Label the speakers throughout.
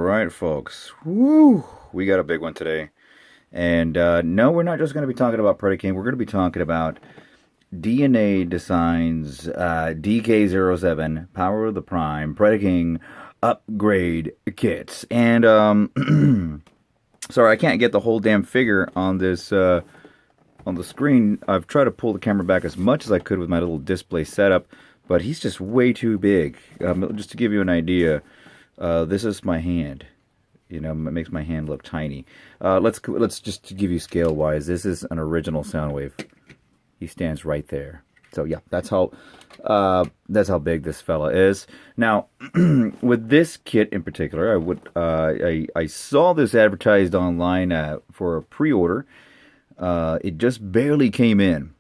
Speaker 1: right, folks. Woo! We got a big one today. And no, we're not just going to be talking about Predaking. We're going to be talking about DNA Designs DK-07 Power of the Prime Predaking Upgrade Kits. And sorry, I can't get the whole damn figure on this on the screen. I've tried to pull the camera back as much as I could with my little display setup, but he's just way too big. Just to give you an idea, this is my hand. You know, it makes my hand look tiny. Let's just give you scale wise. This is an original Soundwave. He stands right there. So yeah, that's how big this fella is. Now, with this kit in particular, I saw this advertised online for a pre-order. It just barely came in,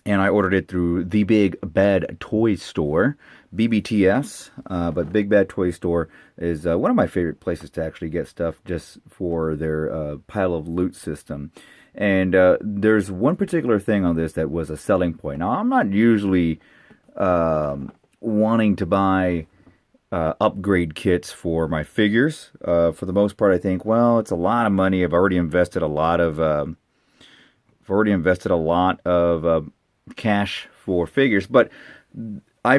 Speaker 1: and I ordered it through the Big Bad Toy Store, BBTS. But Big Bad Toy Store is one of my favorite places to actually get stuff just for their pile of loot system. And there's one particular thing on this that was a selling point. Now, I'm not usually wanting to buy upgrade kits for my figures. For the most part, I think, well, it's a lot of money. I've already invested a lot of cash for figures, but I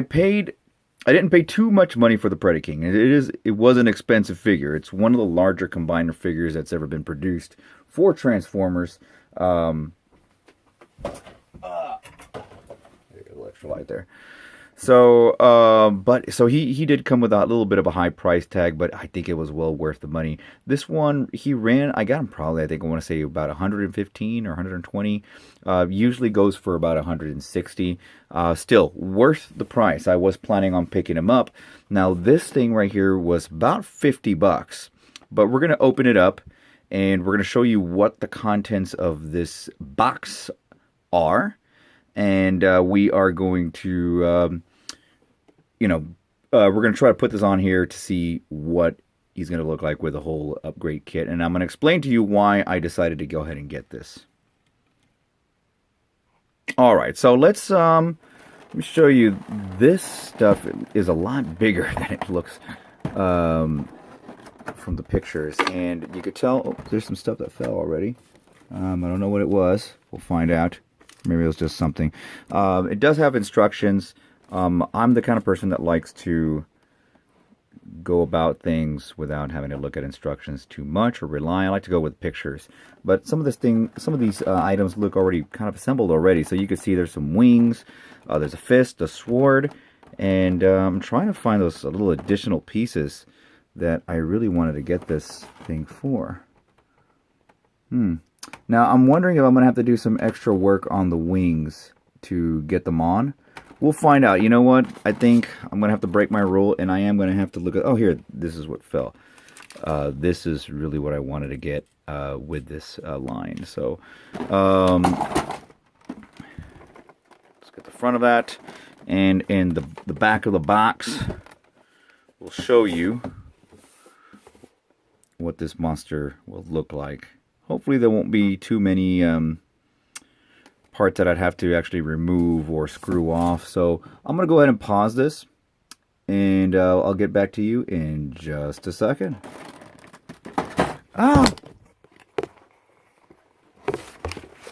Speaker 1: didn't pay too much money for the Predaking. It was an expensive figure. It's one of the larger combiner figures that's ever been produced for Transformers. There's a little extra light there. So, so he did come with a little bit of a high price tag, but I think it was well worth the money. This one, I got him probably, I want to say about 115 or 120. Usually goes for about 160. Still, worth the price. I was planning on picking him up. Now, this thing right here was about 50 bucks, but we're going to open it up, and we're going to show you what the contents of this box are. And we are going to, we're going to try to put this on here to see what he's going to look like with a whole upgrade kit. And I'm going to explain to you why I decided to go ahead and get this. All right, so let me show you. This stuff is a lot bigger than it looks from the pictures. And you could tell, there's some stuff that fell already. I don't know what it was. We'll find out. Maybe it was just something. It does have instructions. I'm the kind of person that likes to go about things without having to look at instructions too much or rely. I like to go with pictures. But some of these items look already kind of assembled already. So you can see there's some wings. There's a fist, a sword, and I'm trying to find those little additional pieces that I really wanted to get this thing for. Now, I'm wondering if I'm going to have to do some extra work on the wings to get them on. We'll find out. You know what? I think I'm going to have to break my rule, and I am going to have to look at... Oh, here. This is what fell. This is really what I wanted to get with this line. So, let's get the front of that. And in the back of the box, we'll show you what this monster will look like. Hopefully there won't be too many parts that I'd have to actually remove or screw off. So I'm going to go ahead and pause this, and I'll get back to you in just a second. Ah!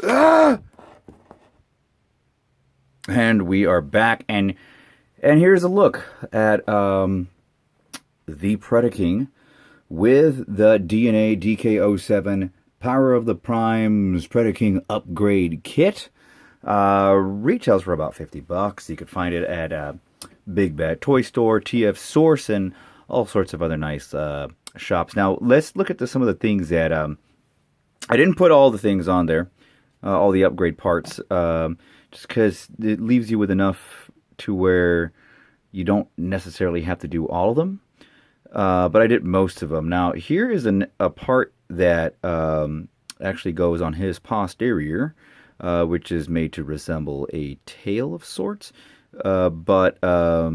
Speaker 1: Ah! And we are back, and here's a look at the Predaking with the DNA DK-07 Power of the Prime's Predaking Upgrade Kit. Retails for about 50 bucks. You could find it at Big Bad Toy Store, TFSOURCE, and all sorts of other nice shops. Now, let's look at some of the things that... I didn't put all the things on there, all the upgrade parts, just because it leaves you with enough to where you don't necessarily have to do all of them. But I did most of them. Now, here is a part that actually goes on his posterior, which is made to resemble a tail of sorts. But I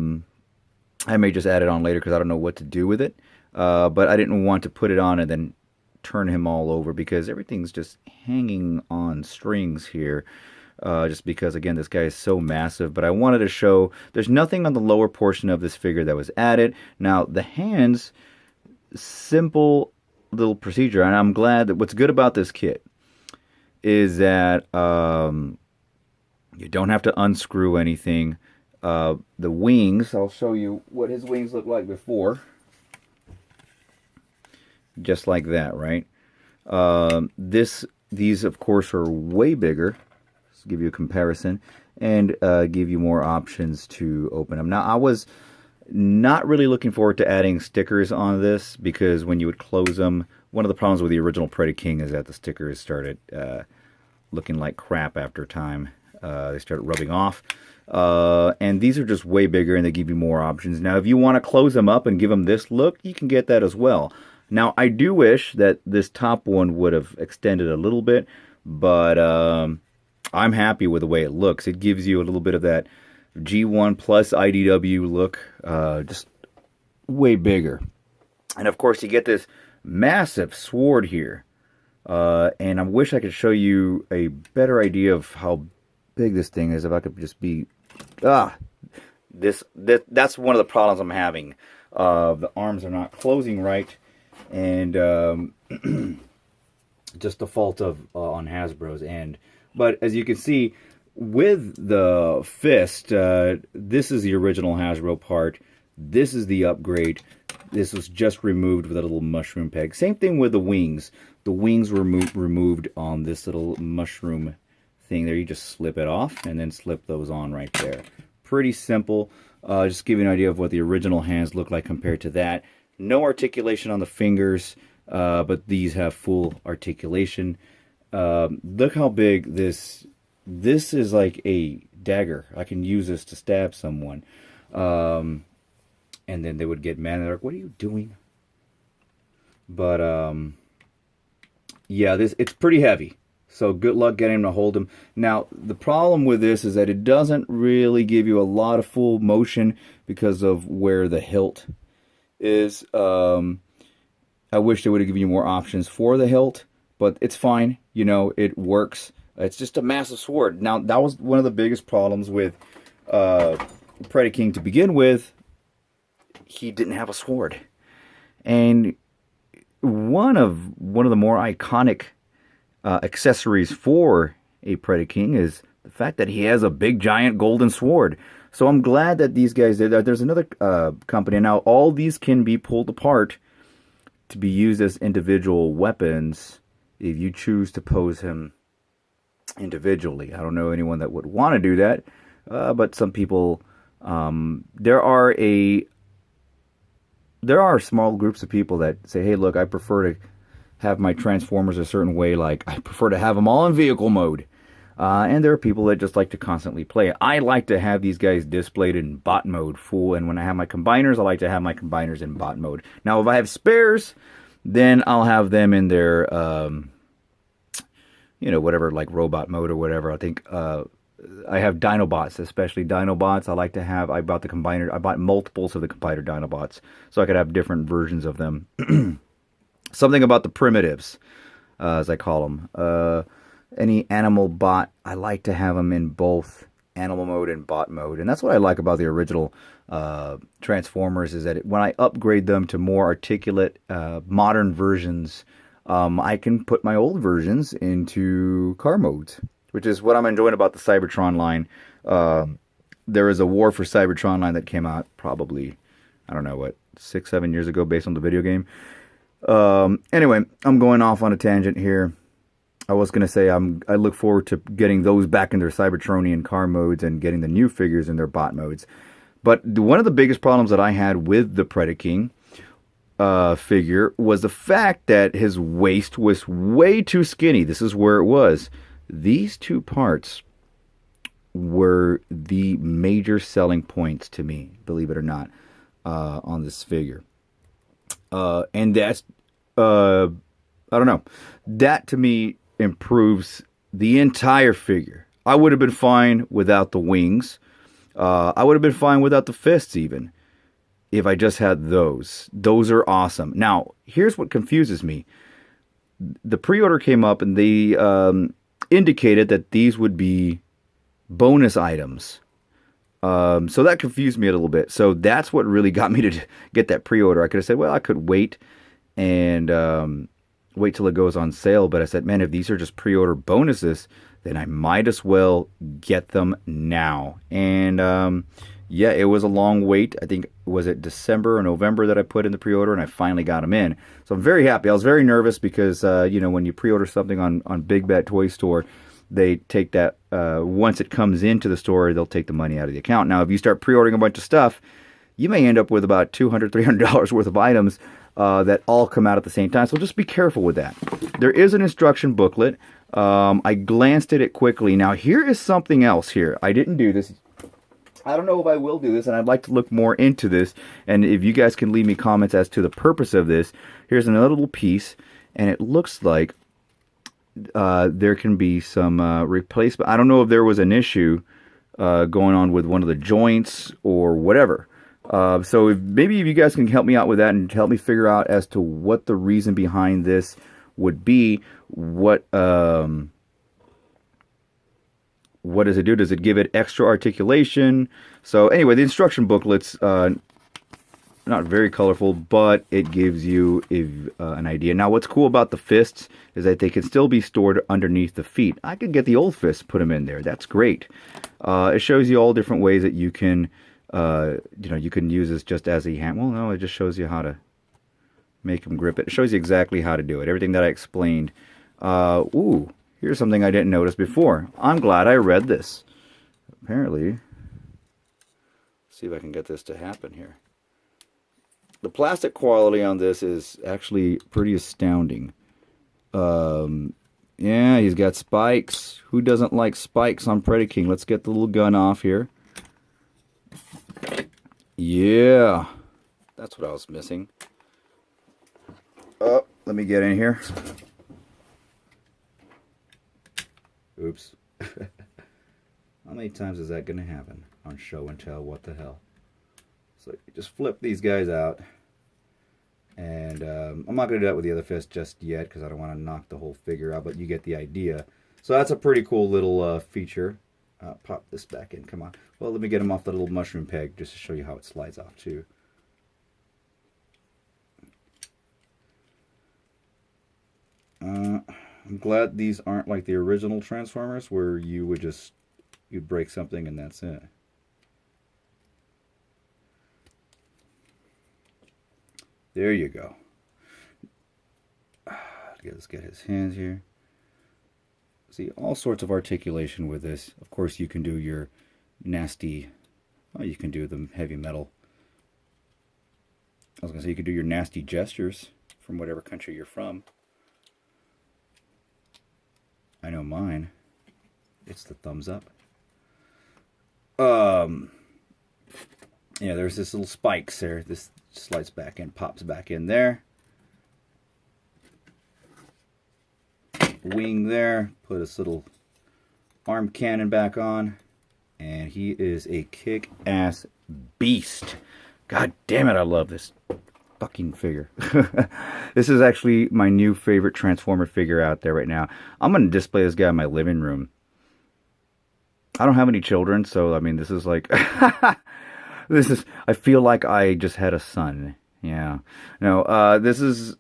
Speaker 1: may just add it on later because I don't know what to do with it. But I didn't want to put it on and then turn him all over because everything's just hanging on strings here. Just because, again, this guy is so massive. But I wanted to show there's nothing on the lower portion of this figure that was added. Now, the hands simple little procedure, and I'm glad that what's good about this kit is that you don't have to unscrew anything. The wings, I'll show you what his wings look like before. Just like that, right? These of course are way bigger. Let's give you a comparison and give you more options to open them. Now, I was not really looking forward to adding stickers on this because when you would close them, one of the problems with the original Predaking is that the stickers started looking like crap after time. They started rubbing off. And these are just way bigger and they give you more options. Now, if you want to close them up and give them this look, you can get that as well. Now, I do wish that this top one would have extended a little bit, but I'm happy with the way it looks. It gives you a little bit of that G1 plus IDW look, just way bigger. And of course, you get this massive sword here. And I wish I could show you a better idea of how big this thing is. If I could just be... that's one of the problems I'm having. The arms are not closing right. And just the fault of on Hasbro's end. But as you can see, with the fist, this is the original Hasbro part. This is the upgrade. This was just removed with a little mushroom peg. Same thing with the wings. The wings were removed on this little mushroom thing there. You just slip it off and then slip those on right there. Pretty simple. Just give you an idea of what the original hands look like compared to that. No articulation on the fingers, but these have full articulation. Look how big this is, like a dagger. I can use this to stab someone. And then they would get mad and they're like, what are you doing? But yeah, it's pretty heavy. So good luck getting him to hold him. Now, the problem with this is that it doesn't really give you a lot of full motion because of where the hilt is. I wish they would have given you more options for the hilt, but it's fine. You know, it works. It's just a massive sword. Now, that was one of the biggest problems with Predaking to begin with. He didn't have a sword. And one of the more iconic accessories for a Predaking is the fact that he has a big giant golden sword. So I'm glad that these guys did that. There's another company now. All these can be pulled apart to be used as individual weapons if you choose to pose him individually. I don't know anyone that would want to do that, but some people. There are small groups of people that say, "Hey, look, I prefer to have my Transformers a certain way. Like I prefer to have them all in vehicle mode." And there are people that just like to constantly play. I like to have these guys displayed in bot mode full, and when I have my combiners, I like to have my combiners in bot mode. Now, if I have spares, then I'll have them in their, whatever, like robot mode or whatever. I think I have Dinobots, especially Dinobots. I bought the combiner. I bought multiples of the combiner Dinobots, so I could have different versions of them. Something about the primitives, as I call them. Any animal bot, I like to have them in both animal mode and bot mode. And that's what I like about the original Transformers, is that when I upgrade them to more articulate, modern versions, I can put my old versions into car modes, which is what I'm enjoying about the Cybertron line. There is a War for Cybertron line that came out probably, 6-7 years ago based on the video game. Anyway, I'm going off on a tangent here. I was going to say I look forward to getting those back in their Cybertronian car modes and getting the new figures in their bot modes. But one of the biggest problems that I had with the Predaking figure was the fact that his waist was way too skinny. This is where it was. These two parts were the major selling points to me, believe it or not, on this figure. And that's, I don't know, that to me improves the entire figure. I would have been fine without the wings. I would have been fine without the fists even, if I just had those. Those are awesome. Now, here's what confuses me. The pre-order came up and they indicated that these would be bonus items. So that confused me a little bit. So that's what really got me to get that pre-order. I could have said, well, I could wait and wait till it goes on sale. But I said, man, if these are just pre-order bonuses, then I might as well get them now. And yeah, it was a long wait. I think, was it December or November that I put in the pre-order, and I finally got them in. So I'm very happy. I was very nervous because, you know, when you pre-order something on Big Bad Toy Store, they take that, once it comes into the store, they'll take the money out of the account. Now, if you start pre-ordering a bunch of stuff, you may end up with about $200, $300 worth of items that all come out at the same time. So just be careful with that. There is an instruction booklet. I glanced at it quickly. Now, here is something else here. I didn't do this. I don't know if I will do this, and I'd like to look more into this. And if you guys can leave me comments as to the purpose of this. Here's another little piece, and it looks like there can be some replacement. I don't know if there was an issue going on with one of the joints or whatever. So maybe if you guys can help me out with that and help me figure out as to what the reason behind this would be. What does it do? Does it give it extra articulation? So anyway, the instruction booklet's not very colorful, but it gives you an idea. Now, what's cool about the fists is that they can still be stored underneath the feet. I could get the old fists, put them in there. That's great. It shows you all different ways that you can, you know, you can use this just as a hand. Well, no, it just shows you how to make them grip it. It shows you exactly how to do it. Everything that I explained. Ooh, here's something I didn't notice before. I'm glad I read this. Apparently, let's see if I can get this to happen here. The plastic quality on this is actually pretty astounding. Yeah, he's got spikes. Who doesn't like spikes on Predaking? Let's get the little gun off here. Yeah, that's what I was missing. Oh, let me get in here. Oops. How many times is that going to happen on show and tell? What the hell? So you just flip these guys out. And I'm not going to do that with the other fist just yet because I don't want to knock the whole figure out, but you get the idea. So that's a pretty cool little feature. Pop this back in. Come on. Well, let me get him off the little mushroom peg just to show you how it slides off too. I'm glad these aren't like the original Transformers where you would just, you'd break something and that's it. There you go. Let's get his hands here. See, all sorts of articulation with this. Of course, you can do your nasty, well, you can do the heavy metal. I was going to say you could do your nasty gestures from whatever country you're from. I know mine. It's the thumbs up. Yeah, there's this little spikes there. This slides back in, pops back in there. Wing there. Put this little arm cannon back on. And he is a kick-ass beast. God damn it, I love this fucking figure. This is actually my new favorite Transformer figure out there right now. I'm going to display this guy in my living room. I don't have any children, so I mean, this is like... I feel like I just had a son. Yeah. No, this is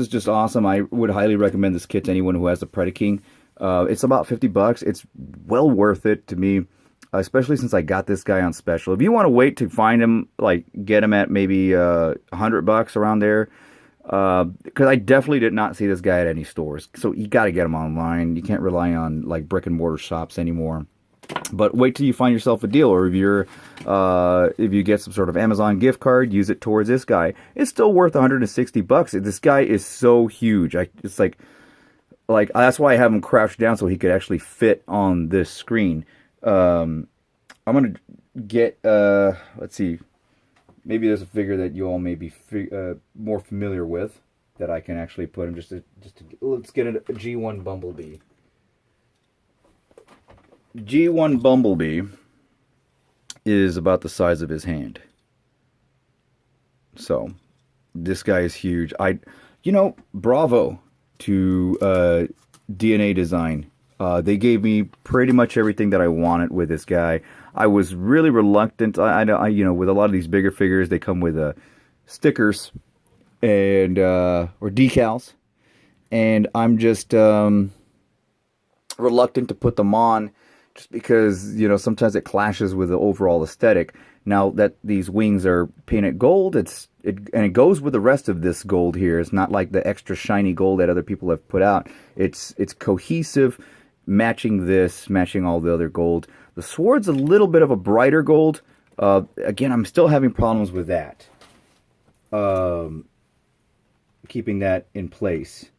Speaker 1: just awesome. I would highly recommend this kit to anyone who has the Predaking. It's about $50. It's well worth it to me, especially since I got this guy on special. If you want to wait to find him, like get him at maybe $100 around there, because I definitely did not see this guy at any stores. So you got to get him online. You can't rely on like brick and mortar shops anymore. But wait till you find yourself a deal, or if you get some sort of Amazon gift card, use it towards this guy. It's still worth $160. This guy is so huge. It's like that's why I have him crouched down so he could actually fit on this screen. I'm gonna get let's see, maybe there's a figure that you all may be more familiar with that I can actually put him let's get a G1 Bumblebee. G1 Bumblebee is about the size of his hand. So, this guy is huge. Bravo to DNA Design. They gave me pretty much everything that I wanted with this guy. I was really reluctant. You know, with a lot of these bigger figures, they come with stickers and or decals, and I'm just reluctant to put them on, just because, you know, sometimes it clashes with the overall aesthetic. Now that these wings are painted gold, and it goes with the rest of this gold here. It's not like the extra shiny gold that other people have put out. It's cohesive, matching this, matching all the other gold. The sword's a little bit of a brighter gold. Again, I'm still having problems with that. Keeping that in place.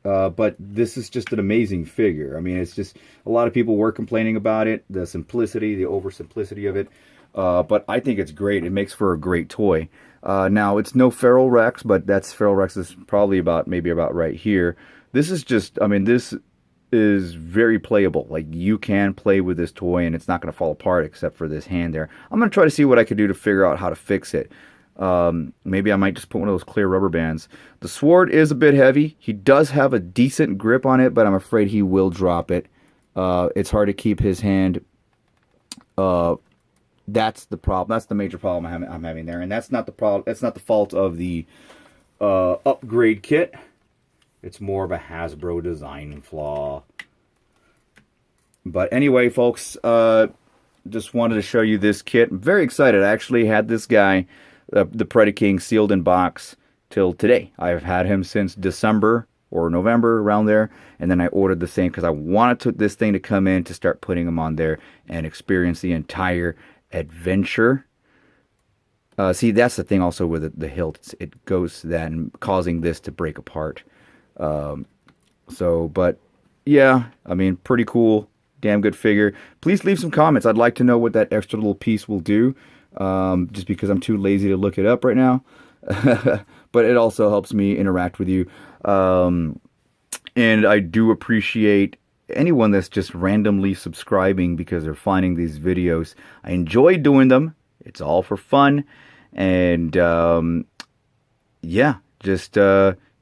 Speaker 1: But this is just an amazing figure. I mean, it's just, a lot of people were complaining about it, the simplicity, the oversimplicity of it. But I think it's great. It makes for a great toy. Now, it's no Feral Rex, but Feral Rex is probably maybe about right here. This is just, I mean, this is very playable. Like, you can play with this toy and it's not going to fall apart except for this hand there. I'm going to try to see what I could do to figure out how to fix it. Maybe I might just put one of those clear rubber bands. The sword is a bit heavy. He does have a decent grip on it, but I'm afraid he will drop it. It's hard to keep his hand. That's the problem. That's the major problem I'm having there, and that's not the problem. That's not the fault of the upgrade kit. It's more of a Hasbro design flaw. But anyway, folks, just wanted to show you this kit. I'm very excited. I actually had this guy, the Predaking, sealed in box till today. I've had him since December or November, around there, and then I ordered the same because I wanted this thing to come in to start putting him on there and experience the entire adventure. See, that's the thing also with the hilt. It goes to that and causing this to break apart. But yeah, I mean, pretty cool. Damn good figure. Please leave some comments. I'd like to know what that extra little piece will do. Just because I'm too lazy to look it up right now. But it also helps me interact with you. And I do appreciate anyone that's just randomly subscribing because they're finding these videos. I enjoy doing them. It's all for fun. And yeah, just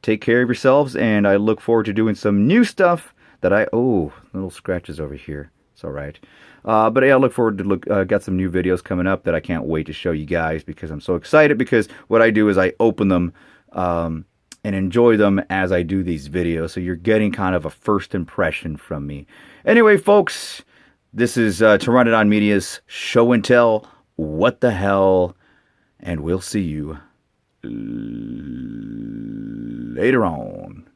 Speaker 1: take care of yourselves. And I look forward to doing some new stuff that little scratches over here. It's all right. But yeah, I look forward to got some new videos coming up that I can't wait to show you guys, because I'm so excited, because what I do is I open them and enjoy them as I do these videos. So you're getting kind of a first impression from me. Anyway, folks, this is Pteranodon Media's Show and Tell. What the hell? And we'll see you later on.